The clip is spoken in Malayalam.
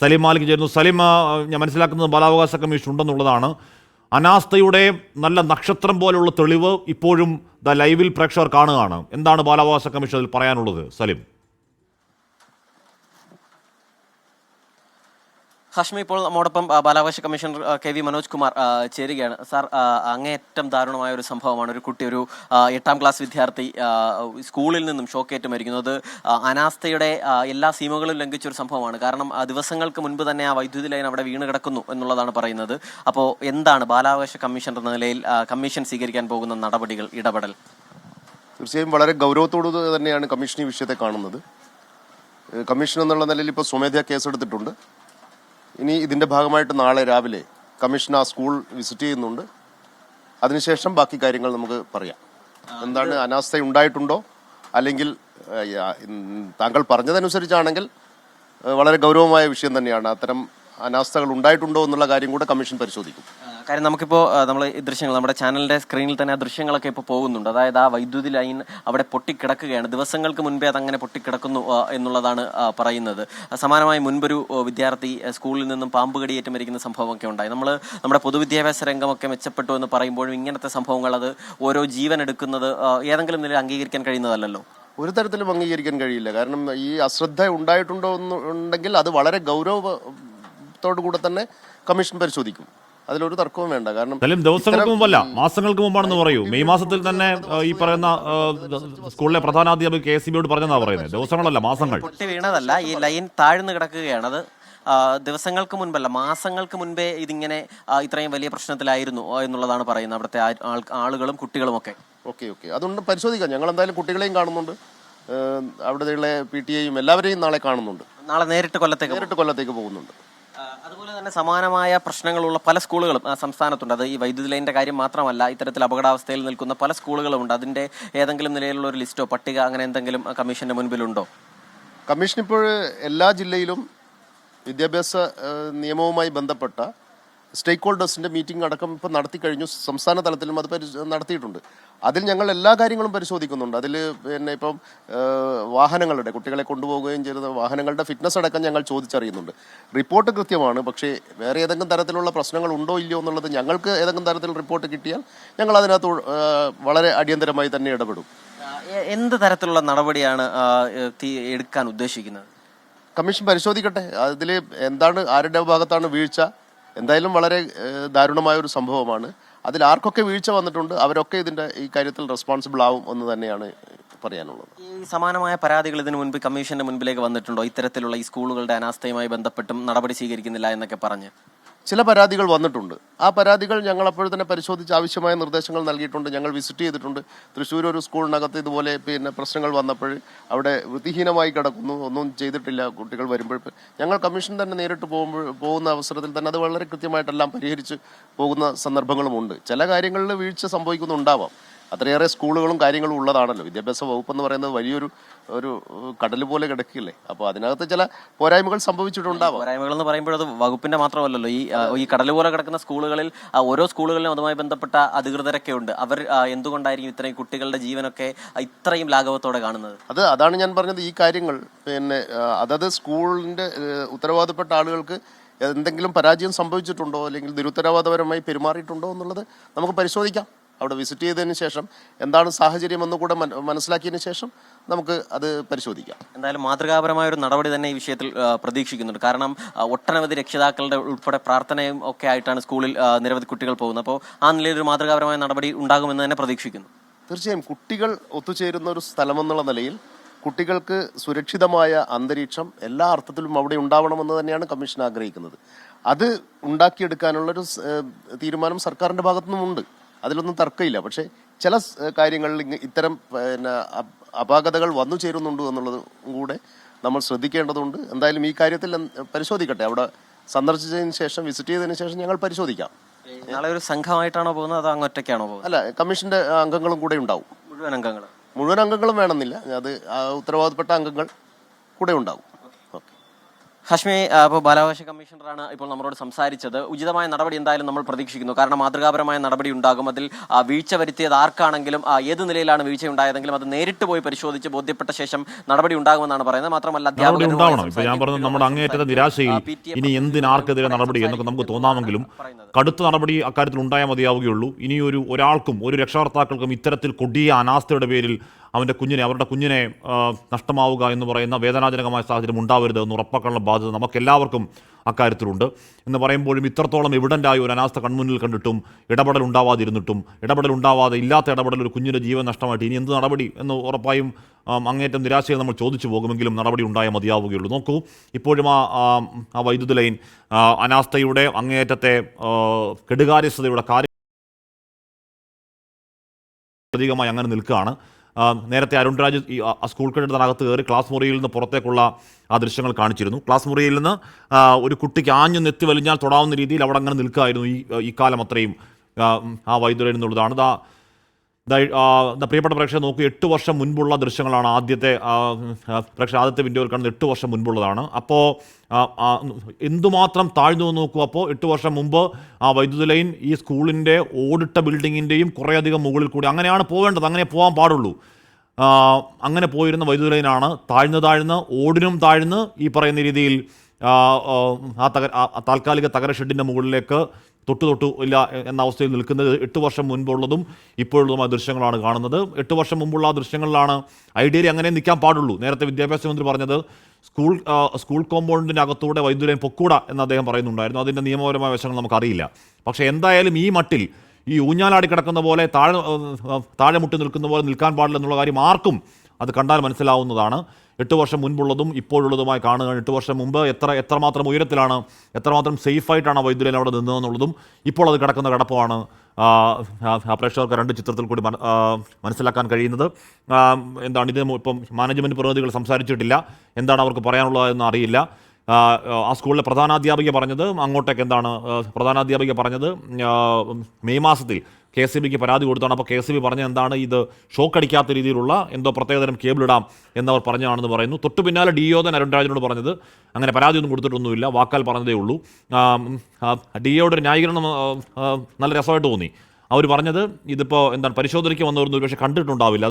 സലീം മാലിക് ചേരുന്നു. സലീം, ഞാൻ മനസ്സിലാക്കുന്നത് ബാലാവകാശ കമ്മീഷൻ ഉണ്ടെന്നുള്ളതാണ്. അനാസ്ഥയുടെ നല്ല നക്ഷത്രം പോലുള്ള തെളിവ് ഇപ്പോഴും ലൈവിൽ പ്രേക്ഷകർ കാണുകയാണ്. എന്താണ് ബാലാവകാശ കമ്മീഷൻ അതിൽ പറയാനുള്ളത് സലീം? ഹാഷ്മി, ഇപ്പോൾ നമ്മോടൊപ്പം ബാലാവകാശ കമ്മീഷണർ KV മനോജ് കുമാർ ചേരുകയാണ്. സാർ, അങ്ങേയറ്റം ദാരുണമായ ഒരു സംഭവമാണ്. ഒരു കുട്ടി, ഒരു 8ാം ക്ലാസ് വിദ്യാർത്ഥി സ്കൂളിൽ നിന്നും ഷോക്കേറ്റ് മരിക്കുന്നത് അനാസ്ഥയുടെ എല്ലാ സീമകളും ലംഘിച്ചൊരു സംഭവമാണ്. കാരണം ദിവസങ്ങൾക്ക് മുൻപ് തന്നെ ആ വൈദ്യുതി ലൈൻ അവിടെ വീണ് കിടക്കുന്നു എന്നുള്ളതാണ് പറയുന്നത്. അപ്പോൾ എന്താണ് ബാലാവകാശ കമ്മീഷണർ എന്ന നിലയിൽ കമ്മീഷൻ സ്വീകരിക്കാൻ പോകുന്ന നടപടികൾ, ഇടപെടൽ? തീർച്ചയായും വളരെ ഗൗരവത്തോടു തന്നെയാണ് കമ്മീഷൻ ഈ വിഷയത്തെ കാണുന്നത്. കമ്മീഷൻ എന്നുള്ള നിലയിൽ ഇപ്പോൾ സ്വമേധയാ കേസെടുത്തിട്ടുണ്ട്. ഇനി ഇതിൻ്റെ ഭാഗമായിട്ട് നാളെ രാവിലെ കമ്മീഷൻ ആ സ്കൂൾ വിസിറ്റ് ചെയ്യുന്നുണ്ട്. അതിനുശേഷം ബാക്കി കാര്യങ്ങൾ നമുക്ക് പറയാം. എന്താണ് അനാസ്ഥ ഉണ്ടായിട്ടുണ്ടോ, അല്ലെങ്കിൽ താങ്കൾ പറഞ്ഞതനുസരിച്ചാണെങ്കിൽ വളരെ ഗൗരവമായ വിഷയം തന്നെയാണ്. അത്തരം അനാസ്ഥകൾ ഉണ്ടായിട്ടുണ്ടോ എന്നുള്ള കാര്യം കൂടെ കമ്മീഷൻ പരിശോധിക്കും. കാര്യം നമുക്കിപ്പോൾ നമ്മൾ ഈ ദൃശ്യങ്ങൾ നമ്മുടെ ചാനലിൻ്റെ സ്ക്രീനിൽ തന്നെ ആ ദൃശ്യങ്ങളൊക്കെ ഇപ്പോൾ പോകുന്നുണ്ട്. അതായത് ആ വൈദ്യുതി ലൈൻ അവിടെ പൊട്ടിക്കിടക്കുകയാണ്. ദിവസങ്ങൾക്ക് മുൻപേ അതങ്ങനെ പൊട്ടിക്കിടക്കുന്നു എന്നുള്ളതാണ് പറയുന്നത്. സമാനമായി മുൻപൊരു വിദ്യാർത്ഥി സ്കൂളിൽ നിന്നും പാമ്പ് കടിയേറ്റ് മരിക്കുന്ന സംഭവമൊക്കെ ഉണ്ടായി. നമ്മുടെ പൊതുവിദ്യാഭ്യാസ രംഗമൊക്കെ മെച്ചപ്പെട്ടു എന്ന് പറയുമ്പോഴും ഇങ്ങനത്തെ സംഭവങ്ങൾ, അത് ഓരോ ജീവൻ എടുക്കുന്നത് ഏതെങ്കിലും നിലയിൽ അംഗീകരിക്കാൻ കഴിയുന്നതല്ലല്ലോ. ഒരു തരത്തിലും അംഗീകരിക്കാൻ കഴിയില്ല. കാരണം ഈ അശ്രദ്ധ ഉണ്ടായിട്ടുണ്ടോ എന്നുണ്ടെങ്കിൽ അത് വളരെ ഗൗരവത്തോടു കൂടെ തന്നെ കമ്മീഷൻ പരിശോധിക്കും. അതിലൊരു തർക്കവും വേണ്ട. കാരണം ദിവസങ്ങൾക്ക് മുമ്പല്ല, മാസങ്ങൾക്ക് മുമ്പാണെന്ന് പറയൂ. മെയ് മാസത്തിൽ തന്നെ ഈ പറയുന്ന സ്കൂളിലെ പ്രധാനാധ്യാപക KCB പറഞ്ഞാ പറയുന്നത്. ദിവസങ്ങളല്ല, മാസങ്ങൾ. പൊട്ടി വീണതല്ല, ഈ ലൈൻ താഴ്ന്നു കിടക്കുകയാണ്. അത് ദിവസങ്ങൾക്ക് മുൻപല്ല, മാസങ്ങൾക്ക് മുൻപേ ഇതിങ്ങനെ ഇത്രയും വലിയ പ്രശ്നത്തിലായിരുന്നു എന്നുള്ളതാണ് പറയുന്നത് അവിടുത്തെ ആളുകളും കുട്ടികളും ഒക്കെ. ഓക്കെ, അതുകൊണ്ട് പരിശോധിക്കാം. ഞങ്ങൾ എന്തായാലും കുട്ടികളെയും കാണുന്നുണ്ട്, അവിടെയുള്ള PTA എല്ലാവരെയും നാളെ കാണുന്നുണ്ട്. നാളെ നേരിട്ട് കൊല്ലത്തേക്ക് പോകുന്നുണ്ട്. അതുപോലെ തന്നെ സമാനമായ പ്രശ്നങ്ങളുള്ള പല സ്കൂളുകളും സംസ്ഥാനത്തുണ്ട്. അത് ഈ വൈദ്യുതി ലൈനിന്റെ കാര്യം മാത്രമല്ല, ഇത്തരത്തിൽ അപകടാവസ്ഥയിൽ നിൽക്കുന്ന പല സ്കൂളുകളുമുണ്ട്. അതിന്റെ ഏതെങ്കിലും നിലയിലുള്ള ഒരു ലിസ്റ്റോ പട്ടിക അങ്ങനെ എന്തെങ്കിലും കമ്മീഷന്റെ മുൻപിലുണ്ടോ? കമ്മീഷൻ ഇപ്പോൾ എല്ലാ ജില്ലയിലും വിദ്യാഭ്യാസ നിയമവുമായി ബന്ധപ്പെട്ട സ്റ്റേക്ക് ഹോൾഡേഴ്സിൻ്റെ മീറ്റിംഗ് അടക്കം ഇപ്പോൾ നടത്തി കഴിഞ്ഞു. സംസ്ഥാന തലത്തിലും അത് നടത്തിയിട്ടുണ്ട്. അതിൽ ഞങ്ങൾ എല്ലാ കാര്യങ്ങളും പരിശോധിക്കുന്നുണ്ട്. അതിൽ പിന്നെ ഇപ്പം വാഹനങ്ങളുടെ, കുട്ടികളെ കൊണ്ടുപോവുകയും ചെയ്യുന്ന വാഹനങ്ങളുടെ ഫിറ്റ്നസ് അടക്കം ഞങ്ങൾ ചോദിച്ചറിയുന്നുണ്ട്. റിപ്പോർട്ട് കൃത്യമാണ്. പക്ഷേ വേറെ ഏതെങ്കിലും തരത്തിലുള്ള പ്രശ്നങ്ങൾ ഉണ്ടോ ഇല്ലയോ എന്നുള്ളത് ഞങ്ങൾക്ക് ഏതെങ്കിലും തരത്തിൽ റിപ്പോർട്ട് കിട്ടിയാൽ ഞങ്ങൾ അതിനകത്ത് വളരെ അടിയന്തരമായി തന്നെ ഇടപെടും. എന്ത് തരത്തിലുള്ള നടപടിയാണ് എടുക്കാൻ ഉദ്ദേശിക്കുന്നത്? കമ്മീഷൻ പരിശോധിക്കട്ടെ. അതിൽ എന്താണ്, ആരുടെ ഭാഗത്താണ് വീഴ്ച. എന്തായാലും വളരെ ദാരുണമായൊരു സംഭവമാണ്. അതിൽ ആർക്കൊക്കെ വീഴ്ച വന്നിട്ടുണ്ട് അവരൊക്കെ ഈ കാര്യത്തിൽ റെസ്പോൺസിബിൾ ആവും എന്ന് തന്നെയാണ് പറയാനുള്ളത്. ഈ സമാനമായ പരാതികൾ ഇതിനു മുൻപ് കമ്മീഷന്റെ മുൻപിലേക്ക് വന്നിട്ടുണ്ടോ? ഇത്തരത്തിലുള്ള ഈ സ്കൂളുകളുടെ അനാസ്ഥയുമായി ബന്ധപ്പെട്ടും നടപടി സ്വീകരിക്കുന്നില്ല എന്നൊക്കെ പറഞ്ഞ് ചില പരാതികൾ വന്നിട്ടുണ്ട്. ആ പരാതികൾ ഞങ്ങൾ അപ്പോൾ തന്നെ പരിശോധിച്ച് ആവശ്യമായ നിർദ്ദേശങ്ങൾ നൽകിയിട്ടുണ്ട്. ഞങ്ങൾ വിസിറ്റ് ചെയ്തിട്ടുണ്ട്. തൃശ്ശൂർ ഒരു സ്കൂളിനകത്ത് ഇതുപോലെ പ്രശ്നങ്ങൾ വന്നപ്പോൾ അവിടെ വൃത്തിഹീനമായി കിടക്കുന്നു, ഒന്നും ചെയ്തിട്ടില്ല. കുട്ടികൾ വരുമ്പോൾ ഞങ്ങൾ കമ്മീഷൻ തന്നെ നേരിട്ട് പോകുന്ന അവസരത്തിൽ തന്നെ അത് വളരെ കൃത്യമായിട്ടെല്ലാം പരിഹരിച്ച് പോകുന്ന സന്ദർഭങ്ങളുമുണ്ട്. ചില കാര്യങ്ങളിൽ വീഴ്ച സംഭവിക്കുന്നുണ്ടാവാം. അത്രയേറെ സ്കൂളുകളും കാര്യങ്ങളും ഉള്ളതാണല്ലോ. വിദ്യാഭ്യാസ വകുപ്പ് എന്ന് പറയുന്നത് വലിയൊരു കടൽ പോലെ കിടക്കില്ലേ. അപ്പോൾ അതിനകത്ത് ചില പോരായ്മകൾ സംഭവിച്ചിട്ടുണ്ടാവാം. പോരായ്മകൾ എന്ന് പറയുമ്പോൾ അത് വകുപ്പിന്റെ മാത്രമല്ലല്ലോ. ഈ കടൽ പോലെ കിടക്കുന്ന സ്കൂളുകളിൽ ഓരോ സ്കൂളുകളിലും അതുമായി ബന്ധപ്പെട്ട അധികൃതരൊക്കെ ഉണ്ട്. അവർ എന്തുകൊണ്ടായിരിക്കും ഇത്രയും കുട്ടികളുടെ ജീവനൊക്കെ ഇത്രയും ലാഘവത്തോടെ കാണുന്നത്? അതാണ് ഞാൻ പറഞ്ഞത്. ഈ കാര്യങ്ങൾ അതത് സ്കൂളിന്റെ ഉത്തരവാദപ്പെട്ട ആളുകൾക്ക് എന്തെങ്കിലും പരാജയം സംഭവിച്ചിട്ടുണ്ടോ, അല്ലെങ്കിൽ നിരുത്തരവാദപരമായി പെരുമാറിയിട്ടുണ്ടോ എന്നുള്ളത് നമുക്ക് പരിശോധിക്കാം. അവിടെ വിസിറ്റ് ചെയ്തതിന് ശേഷം എന്താണ് സാഹചര്യം എന്നുകൂടെ മനസ്സിലാക്കിയതിന് ശേഷം നമുക്ക് അത് പരിശോധിക്കാം. എന്തായാലും മാതൃകാപരമായ ഒരു നടപടി തന്നെ ഈ വിഷയത്തിൽ പ്രതീക്ഷിക്കുന്നുണ്ട്. കാരണം ഒട്ടനവധി രക്ഷിതാക്കളുടെ ഉൾപ്പെടെ പ്രാർത്ഥനയും ഒക്കെ ആയിട്ടാണ് സ്കൂളിൽ നിരവധി കുട്ടികൾ പോകുന്നത്. അപ്പോൾ ആ നിലയിൽ ഒരു മാതൃകാപരമായ നടപടി ഉണ്ടാകുമെന്ന് തന്നെ പ്രതീക്ഷിക്കുന്നു. തീർച്ചയായും കുട്ടികൾ ഒത്തുചേരുന്ന ഒരു സ്ഥലമെന്നുള്ള നിലയിൽ കുട്ടികൾക്ക് സുരക്ഷിതമായ അന്തരീക്ഷം എല്ലാ അർത്ഥത്തിലും അവിടെ ഉണ്ടാവണമെന്ന് തന്നെയാണ് കമ്മീഷൻ ആഗ്രഹിക്കുന്നത്. അത് ഉണ്ടാക്കിയെടുക്കാനുള്ളൊരു തീരുമാനം സർക്കാരിൻ്റെ ഭാഗത്തുനിന്നുമുണ്ട്. അതിലൊന്നും തർക്കമില്ല. പക്ഷേ ചില കാര്യങ്ങളിൽ ഇത്തരം അപാകതകൾ വന്നു ചേരുന്നുണ്ട് എന്നുള്ളത് കൂടെ നമ്മൾ ശ്രദ്ധിക്കേണ്ടതുണ്ട്. എന്തായാലും ഈ കാര്യത്തിൽ പരിശോധിക്കട്ടെ. അവിടെ സന്ദർശിച്ചതിന് ശേഷം, വിസിറ്റ് ചെയ്തതിന് ശേഷം ഞങ്ങൾ പരിശോധിക്കാം. നാളെ ഒരു സംഘമായിട്ടാണോ പോകുന്നത്, അതോ അങ്ങൊറ്റയ്ക്കാണോ പോകുന്നത്? അല്ല, കമ്മീഷന്റെ അംഗങ്ങളും കൂടെ ഉണ്ടാവും. മുഴുവൻ അംഗങ്ങളും വേണമെന്നില്ല. അത് ഉത്തരവാദപ്പെട്ട അംഗങ്ങൾ കൂടെ ഉണ്ടാവും. ഹാഷ്മി, ഇപ്പോൾ ബാലാവകാശ കമ്മീഷണറാണ് ഇപ്പോൾ നമ്മളോട് സംസാരിച്ചത്. ഉചിതമായ നടപടി എന്തായാലും നമ്മൾ പ്രതീക്ഷിക്കുന്നു. കാരണം മാതൃകാപരമായ നടപടി ഉണ്ടാകും. അതിൽ വീഴ്ച വരുത്തിയത് ആർക്കാണെങ്കിലും ഏത് നിലയിലാണ് വീഴ്ച ഉണ്ടായതെങ്കിലും അത് നേരിട്ട് പോയി പരിശോധിച്ച് ബോധ്യപ്പെട്ട ശേഷം നടപടി ഉണ്ടാകുമെന്നാണ് പറയുന്നത്. മാത്രമല്ല ഉണ്ടാവണം. ഇപ്പൊ ഞാൻ പറഞ്ഞത് നമ്മുടെ അങ്ങേയറ്റത്തെ നിരാശയിൽ ഇനി എന്തിനാർക്കെതിരെ നടപടി എന്നൊക്കെ നമുക്ക് തോന്നാമെങ്കിലും കടുത്ത നടപടി അക്കാര്യത്തിൽ ഉണ്ടായാൽ മതിയാവുകയുള്ളൂ. ഇനിയൊരു ഒരാൾക്കും ഒരു രക്ഷകർത്താക്കൾക്കും ഇത്തരത്തിൽ കൊടിയ അനാസ്ഥയുടെ പേരിൽ അവരുടെ കുഞ്ഞിനെ നഷ്ടമാവുക എന്ന് പറയുന്ന വേദനാജനകമായ സാഹചര്യം ഉണ്ടാവരുത് എന്ന് ഉറപ്പാക്കാനുള്ള ബാധ്യത നമുക്കെല്ലാവർക്കും അക്കാര്യത്തിലുണ്ട്. എന്ന് പറയുമ്പോഴും ഇത്രത്തോളം എവിഡൻ്റായ ഒരു അനാസ്ഥ കൺമുന്നിൽ കണ്ടിട്ടും ഇടപെടൽ ഉണ്ടാവാതെ ഇല്ലാത്ത ഇടപെടൽ ഒരു കുഞ്ഞിൻ്റെ ജീവൻ നഷ്ടമായിട്ട് ഇനി എന്ത് നടപടി എന്ന് ഉറപ്പായും അങ്ങേറ്റം നിരാശയിൽ നമ്മൾ ചോദിച്ചു പോകുമെങ്കിലും നടപടി ഉണ്ടായാൽ മതിയാവുകയുള്ളൂ. നോക്കൂ, ഇപ്പോഴും ആ വൈദ്യുത ലൈൻ അനാസ്ഥയുടെ അങ്ങേയറ്റത്തെ കെടുകാര്യസ്ഥതയുടെ പ്രതീകമായി അങ്ങനെ നിൽക്കുകയാണ്. നേരത്തെ അരുൺരാജ് ഈ സ്കൂൾ കെട്ടിടത്തിനകത്ത് കയറി ക്ലാസ് മുറിയിൽ നിന്ന് പുറത്തേക്കുള്ള ആ ദൃശ്യങ്ങൾ കാണിച്ചിരുന്നു. ക്ലാസ് മുറിയിൽ നിന്ന് ഒരു കുട്ടിക്ക് ആഞ്ഞു നെത്തി വലിഞ്ഞാൽ തൊടാവുന്ന രീതിയിൽ അവിടെ അങ്ങനെ നിൽക്കുകയായിരുന്നു ഈ കാലം അത്രയും ആ വൈദ്യുതി എന്നുള്ളതാണ്. പ്രിയപ്പെട്ട പ്രേക്ഷകർ നോക്കൂ, 8 വർഷം മുൻപുള്ള ദൃശ്യങ്ങളാണ് ആദ്യത്തെ വിൻഡോയിൽ കാണുന്നത് 8 വർഷം മുൻപുള്ളതാണ്. അപ്പോൾ എന്തുമാത്രം താഴ്ന്നു നോക്കൂ. അപ്പോൾ 8 വർഷം മുമ്പ് ആ വൈദ്യുതി ലൈൻ ഈ സ്കൂളിൻ്റെ ഓടിട്ട ബിൽഡിങ്ങിൻ്റെയും കുറേയധികം മുകളിൽ കൂടി അങ്ങനെയാണ് പോവേണ്ടത്, അങ്ങനെ പോകാൻ പാടുള്ളൂ. അങ്ങനെ പോയിരുന്ന വൈദ്യുതി ലൈനാണ് താഴ്ന്ന് ഓടിനും താഴ്ന്ന് ഈ പറയുന്ന രീതിയിൽ താൽക്കാലിക തകര ഷെഡിൻ്റെ മുകളിലേക്ക് തൊട്ടു ഇല്ല എന്ന അവസ്ഥയിൽ നിൽക്കുന്നത്. 8 വർഷം മുൻപുള്ളതും ഇപ്പോഴുള്ളതുമായ ദൃശ്യങ്ങളാണ് കാണുന്നത്. 8 വർഷം മുമ്പുള്ള ആ ദൃശ്യങ്ങളിലാണ് ഐഡിയലി അങ്ങനെ നിൽക്കാൻ പാടുള്ളൂ. നേരത്തെ വിദ്യാഭ്യാസ മന്ത്രി പറഞ്ഞത് സ്കൂൾ കോമ്പൗണ്ടിൻ്റെ അകത്തൂടെ വൈദ്യുതി ലൈൻ പൊക്കൂടാ എന്ന് അദ്ദേഹം പറയുന്നുണ്ടായിരുന്നു. അതിൻ്റെ നിയമപരമായ വശങ്ങൾ നമുക്കറിയില്ല. പക്ഷേ എന്തായാലും ഈ മട്ടിൽ ഈ ഊഞ്ഞാലാടി കിടക്കുന്ന പോലെ താഴെ മുട്ടി നിൽക്കുന്ന പോലെ നിൽക്കാൻ പാടില്ല എന്നുള്ള കാര്യം ആർക്കും അത് കണ്ടാൽ മനസ്സിലാവുന്നതാണ്. 8 വർഷം മുൻപുള്ളതും ഇപ്പോഴുള്ളതുമായി കാണുക. 8 വർഷം മുമ്പ് എത്രമാത്രം ഉയരത്തിലാണ്, എത്രമാത്രം സേഫായിട്ടാണ് വൈദ്യുതി ലൈൻ അവിടെ നിന്നതെന്നുള്ളതും ഇപ്പോൾ അത് കിടക്കുന്ന കിടപ്പമാണ് പ്രേക്ഷകർക്ക് 2 ചിത്രത്തിൽ കൂടി മനസ്സിലാക്കാൻ കഴിയുന്നത്. എന്താണ് ഇത്? ഇപ്പം മാനേജ്മെൻറ്റ് പ്രതിനിധികൾ സംസാരിച്ചിട്ടില്ല. എന്താണ് അവർക്ക് പറയാനുള്ളതെന്ന് അറിയില്ല. ആ സ്കൂളിലെ പ്രധാനാധ്യാപിക പറഞ്ഞത് മെയ് മാസത്തിൽ KSEBിക്ക് പരാതി കൊടുത്താണ്. അപ്പോൾ KSEB പറഞ്ഞ എന്താണ്, ഇത് ഷോക്ക് അടിക്കാത്ത രീതിയിലുള്ള എന്തോ പ്രത്യേകതരം കേബിൾ ഇടാം എന്നവർ പറഞ്ഞാണെന്ന് പറയുന്നു. തൊട്ടു പിന്നാലെ DO തന്നെ അരുൺരാജിനോട് പറഞ്ഞത് അങ്ങനെ പരാതിയൊന്നും കൊടുത്തിട്ടൊന്നുമില്ല, വാക്കാൽ പറഞ്ഞതേ ഉള്ളൂ. DOയുടെ ഒരു ന്യായീകരണം നല്ല രസമായിട്ട് തോന്നി. അവർ പറഞ്ഞത് ഇതിപ്പോൾ പരിശോധനയ്ക്ക് വന്നവരൊന്നും ഒരുപക്ഷെ കണ്ടിട്ടുണ്ടാവില്ല.